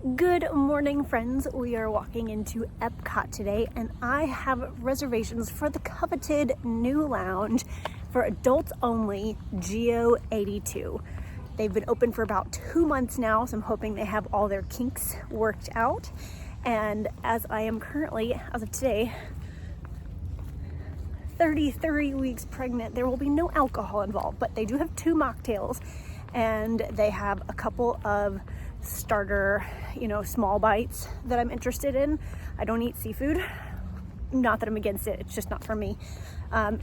Good morning, friends. We are walking into Epcot today, and I have reservations for the coveted new lounge for adults only, Geo 82. They've been open for about 2 months now, so I'm hoping they have all their kinks worked out. And as I am currently, as of today, 33 weeks pregnant, there will be no alcohol involved, but they do have 2 mocktails, and they have a couple of starter, small bites that I'm interested in. I don't eat seafood. Not that I'm against it, it's just not for me.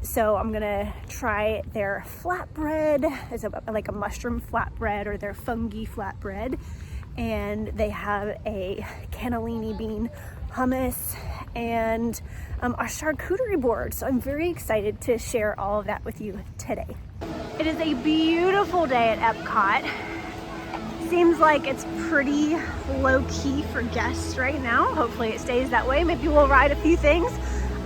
So I'm gonna try their flatbread. It's like a mushroom flatbread or their fungi flatbread. And they have a cannellini bean hummus and a charcuterie board. So I'm very excited to share all of that with you today. It is a beautiful day at Epcot. Seems like it's pretty low-key for guests right now. Hopefully it stays that way. Maybe we'll ride a few things.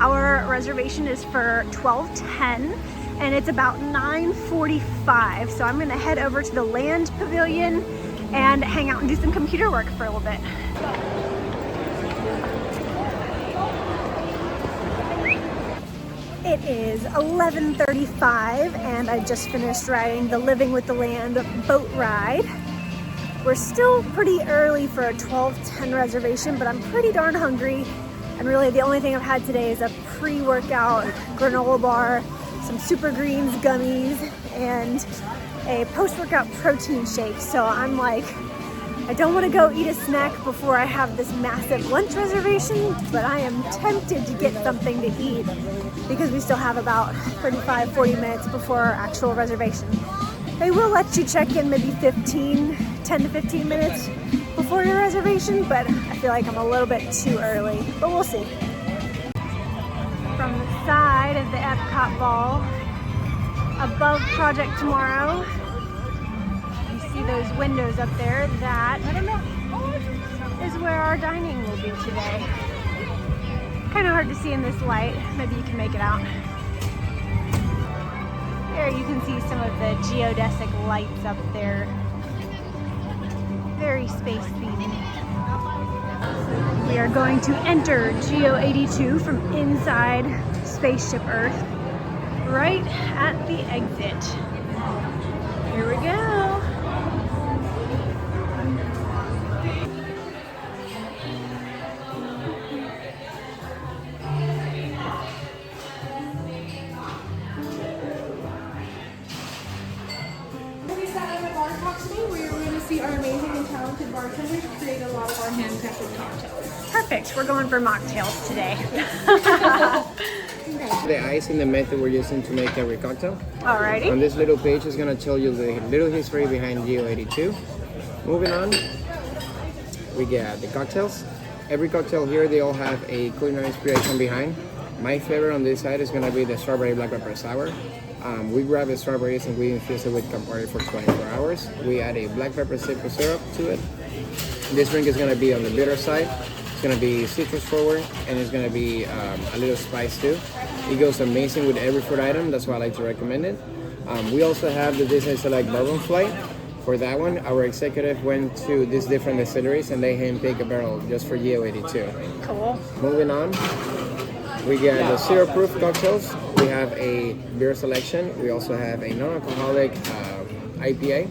Our reservation is for 12:10 and it's about 9:45. So I'm gonna head over to the Land Pavilion and hang out and do some computer work for a little bit. It is 11:35 and I just finished riding the Living with the Land boat ride. We're still pretty early for a 12:10 reservation, but I'm pretty darn hungry. And really the only thing I've had today is a pre-workout granola bar, some Super Greens gummies, and a post-workout protein shake. So I'm like, I don't want to go eat a snack before I have this massive lunch reservation, but I am tempted to get something to eat because we still have about 35-40 minutes before our actual reservation. They will let you check in maybe 10 to 15 minutes before your reservation, but I feel like I'm a little bit too early, but we'll see. From the side of the Epcot ball, above Project Tomorrow, you see those windows up there. That is where our dining will be today. Kind of hard to see in this light. Maybe you can make it out. There you can see some of the geodesic lights up there. Very space themed. We are going to enter Geo 82 from inside Spaceship Earth right at the exit. Here we go. Our amazing and talented bartenders create a lot of our handcrafted cocktails. Perfect. We're going for mocktails today. The ice and the method we're using to make every cocktail. Alrighty. On this little page is going to tell you the little history behind Geo 82. Moving on, we get the cocktails. Every cocktail here, they all have a culinary inspiration behind. My favorite on this side is going to be the strawberry black pepper sour. We grab the strawberries and we infuse it with Campari for 24 hours. We add a black pepper simple syrup to it. This drink is going to be on the bitter side. It's going to be citrus forward and it's going to be a little spice too. It goes amazing with every food item. That's why I like to recommend it. We also have the Disney Select Bourbon Flight. For that one, our executive went to these different distilleries and they handpicked a barrel just for Geo 82. Cool. Moving on. We get the syrup-proof cocktails. We have a beer selection. We also have a non-alcoholic IPA.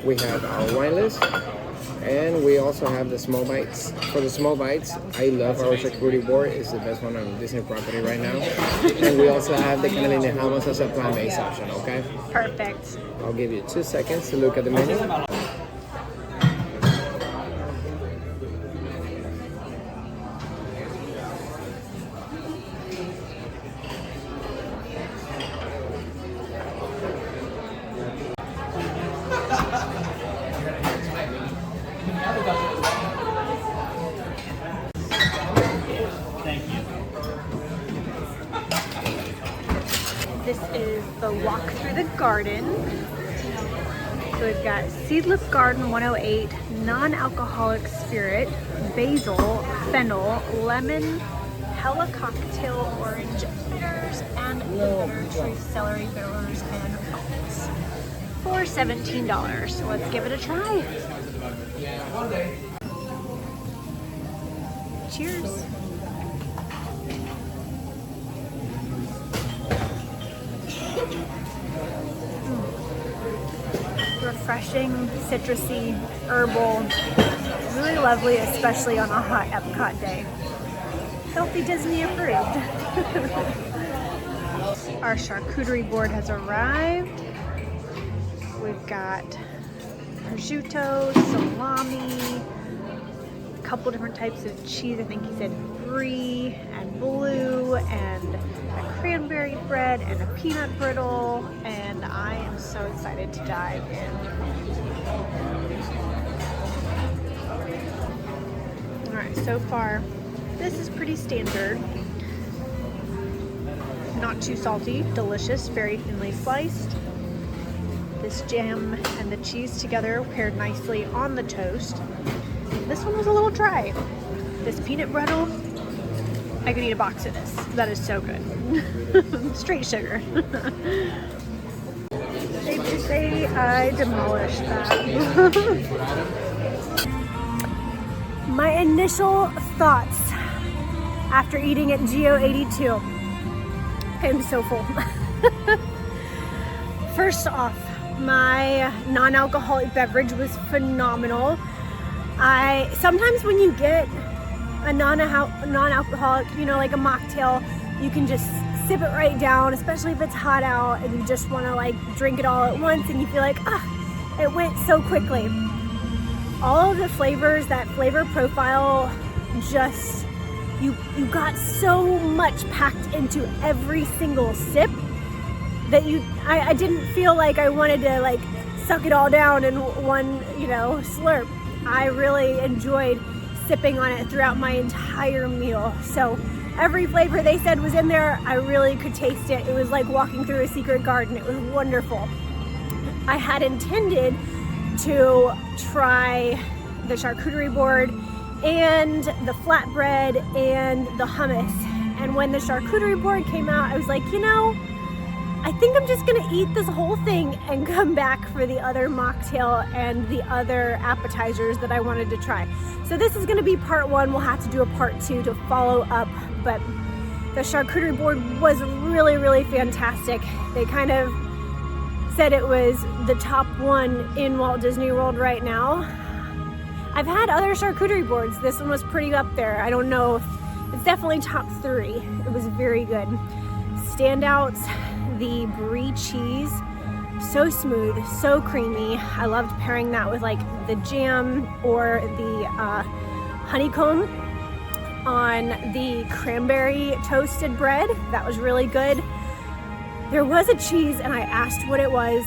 We have our wine list. And we also have the small bites. For the small bites, I love our charcuterie board. It's the best one on Disney property right now. And we also have the cannellini hummus as a plant-based option, okay? Perfect. I'll give you 2 seconds to look at the menu. This is the walk through the garden. So we've got Seedless Garden 108, non-alcoholic spirit, basil, fennel, lemon, hella cocktail, orange bitters, and the bitter truth celery bitters and malts for $17. So let's give it a try. Cheers. Refreshing, citrusy, herbal, really lovely, especially on a hot Epcot day. Healthy Disney approved. Our charcuterie board has arrived. We've got prosciutto, salami, a couple different types of cheese. I think he said brie and blue, and a cranberry bread and a peanut brittle, and I am so excited to dive in. Alright, so far this is pretty standard. Not too salty, delicious, very thinly sliced. This jam and the cheese together paired nicely on the toast. This one was a little dry. This peanut brittle, I could eat a box of this. That is so good. Straight sugar. Safe to say I demolished that. My initial thoughts after eating at Geo 82. I'm so full. First off, my non-alcoholic beverage was phenomenal. Sometimes when you get a non-alcoholic, you know, like a mocktail, you can just sip it right down, especially if it's hot out and you just want to like drink it all at once and you feel like, it went so quickly. All of the flavors, that flavor profile, just, you got so much packed into every single sip that I didn't feel like I wanted to like suck it all down in one, you know, slurp. I really enjoyed sipping on it throughout my entire meal. So every flavor they said was in there, I really could taste it. It was like walking through a secret garden. It was wonderful. I had intended to try the charcuterie board and the flatbread and the hummus. And when the charcuterie board came out, I was like, you know, I think I'm just gonna eat this whole thing and come back for the other mocktail and the other appetizers that I wanted to try. So this is gonna be part one. We'll have to do a part two to follow up, but the charcuterie board was really, really fantastic. They kind of said it was the top one in Walt Disney World right now. I've had other charcuterie boards. This one was pretty up there. I don't know if it's definitely top three. It was very good. Standouts, the brie cheese, so smooth, so creamy. I loved pairing that with like the jam or the honeycomb on the cranberry toasted bread. That was really good. There was a cheese and I asked what it was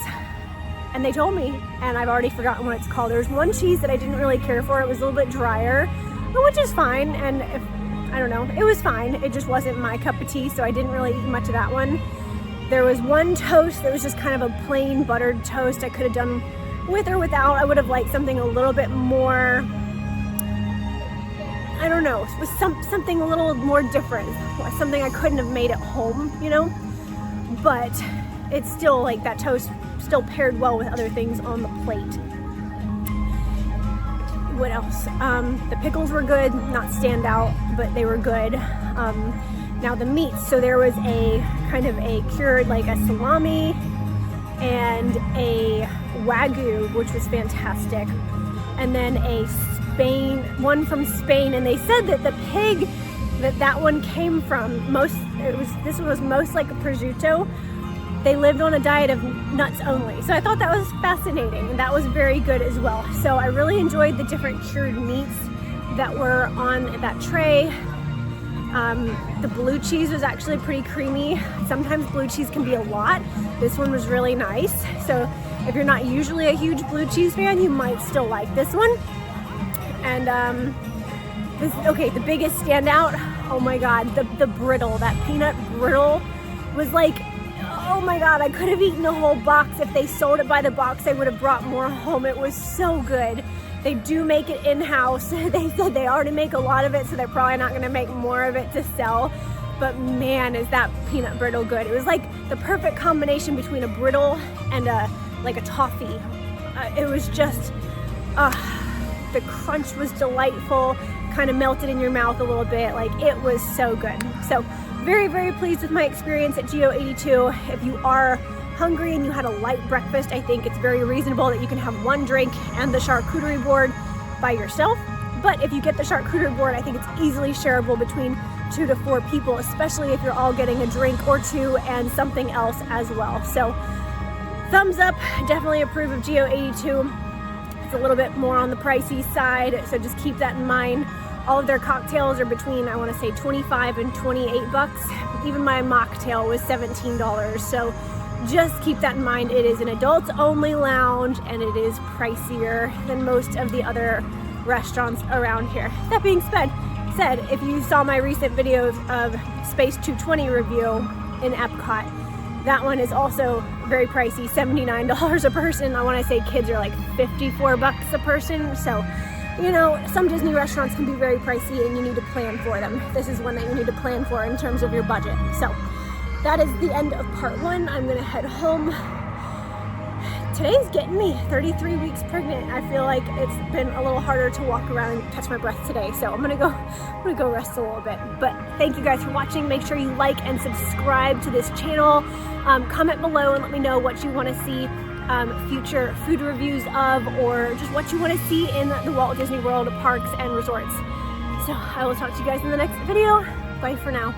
and they told me, and I've already forgotten what it's called. There was one cheese that I didn't really care for. It was a little bit drier, which is fine, and I don't know, it was fine. It just wasn't my cup of tea, so I didn't really eat much of that one. There was one toast that was just kind of a plain buttered toast. I could have done with or without. I would have liked something a little bit more, I don't know, it was something a little more different, something I couldn't have made at home, you know? But it's still like that toast still paired well with other things on the plate. What else? The pickles were good, not standout, but they were good. Now the meats, so there was a kind of a cured, like a salami and a Wagyu, which was fantastic. And then one from Spain, and they said that the pig that one came from, this one was most like a prosciutto. They lived on a diet of nuts only. So I thought that was fascinating, and that was very good as well. So I really enjoyed the different cured meats that were on that tray. The blue cheese was actually pretty creamy. Sometimes blue cheese can be a lot. This one was really nice. So if you're not usually a huge blue cheese fan, you might still like this one. And the biggest standout, oh my God, the brittle, that peanut brittle was like, oh my God, I could have eaten the whole box. If they sold it by the box, I would have brought more home. It was so good. They do make it in-house. They said they already make a lot of it, so they're probably not gonna make more of it to sell. But man, is that peanut brittle good. It was like the perfect combination between a brittle and like a toffee. It was just, The crunch was delightful, kind of melted in your mouth a little bit. Like, it was so good. So very, very pleased with my experience at Geo 82. If you are hungry and you had a light breakfast, I think it's very reasonable that you can have one drink and the charcuterie board by yourself. But if you get the charcuterie board, I think it's easily shareable between 2 to 4 people, especially if you're all getting a drink or two and something else as well. So thumbs up, definitely approve of Geo 82. It's a little bit more on the pricey side, so just keep that in mind. All of their cocktails are between, I want to say, 25 and 28 bucks. Even my mocktail was $17. So just keep that in mind. It is an adults only lounge and it is pricier than most of the other restaurants around here. That being said, if you saw my recent video of Space 220 review in Epcot, that one is also very pricey, $79 a person. I want to say kids are like 54 bucks a person. So, you know, some Disney restaurants can be very pricey and you need to plan for them. This is one that you need to plan for in terms of your budget. So that is the end of part 1. I'm gonna head home. Today's getting me 33 weeks pregnant. I feel like it's been a little harder to walk around and catch my breath today. So I'm gonna go rest a little bit. But thank you guys for watching. Make sure you like and subscribe to this channel. Comment below and let me know what you want to see future food reviews of, or just what you want to see in the Walt Disney World parks and resorts. So I will talk to you guys in the next video. Bye for now.